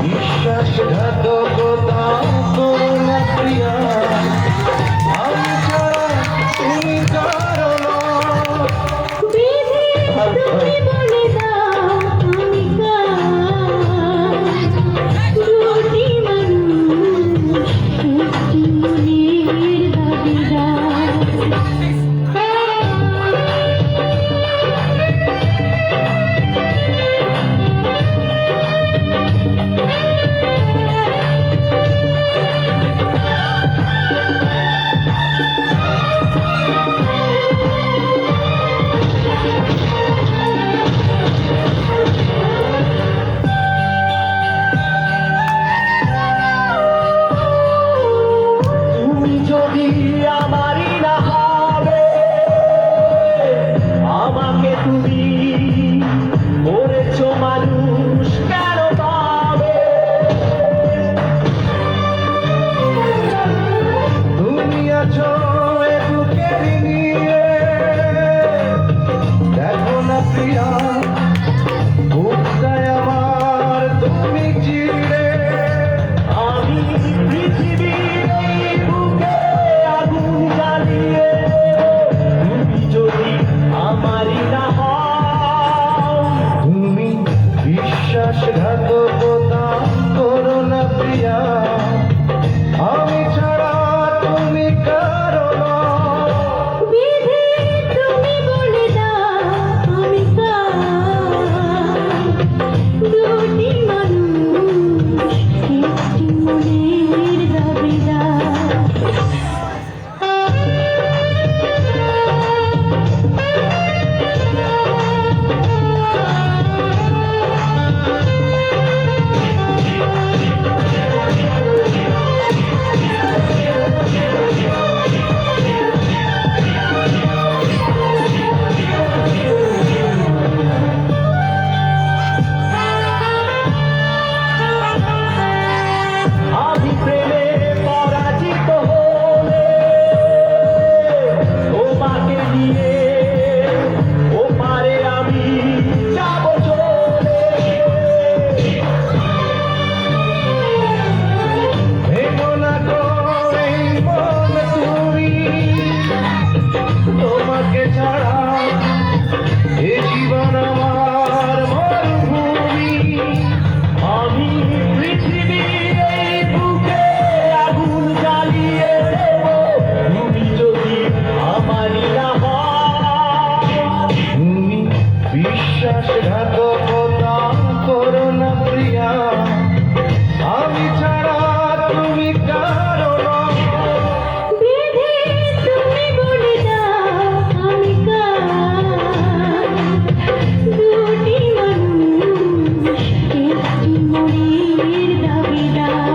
বিশ্বাসঘাতকতা করো না প্রিয়া, আমি ছাড়া তুমি কারো নও। তুমি বলে দাও আমি কার, দুটি মানুষ একটি মনের দাবিদার। যদি আমারই না হবে, আমাকে তুমি করেছো মানুষ কেন পাবে? তুমি আছো এ বুকের নিয়ে, দেখো না প্রিয়া বুকটায় আমার তুমি চিড়ে। আমি পৃথিবীর এই বুকে আগুন জ্বালিয়ে দেব, তুমি যদি আমারই না হও। তুমি বিশ্বাসঘাতকতা করো না প্রিয়া, আমি ছাড়া তুমি কারো নও। তুমি বলে দাও আমি কার, দুটি মানুষ একটি মনের দাবিদার। আমি প্রেমে পরাজিত হলে তোমাকে নিয়ে ওপারে আমি যাব চলে। ভেঙো না গো এই মন তুমি, তোমাকে ছাড়া এ জীবন আমার মরুভূমি। আমি পৃথিবীর এই বুকে আগুন জ্বালিয়ে দেব, তুমি যদি আমারই না হও। তুমি বিশ্বাসঘাতকতা করো না প্রিয়া, আমি ছাড়া তুমি কারো নও। তুমি বলে দাও আমি কার, দুটি মানুষ একটি মনের দাবিদার।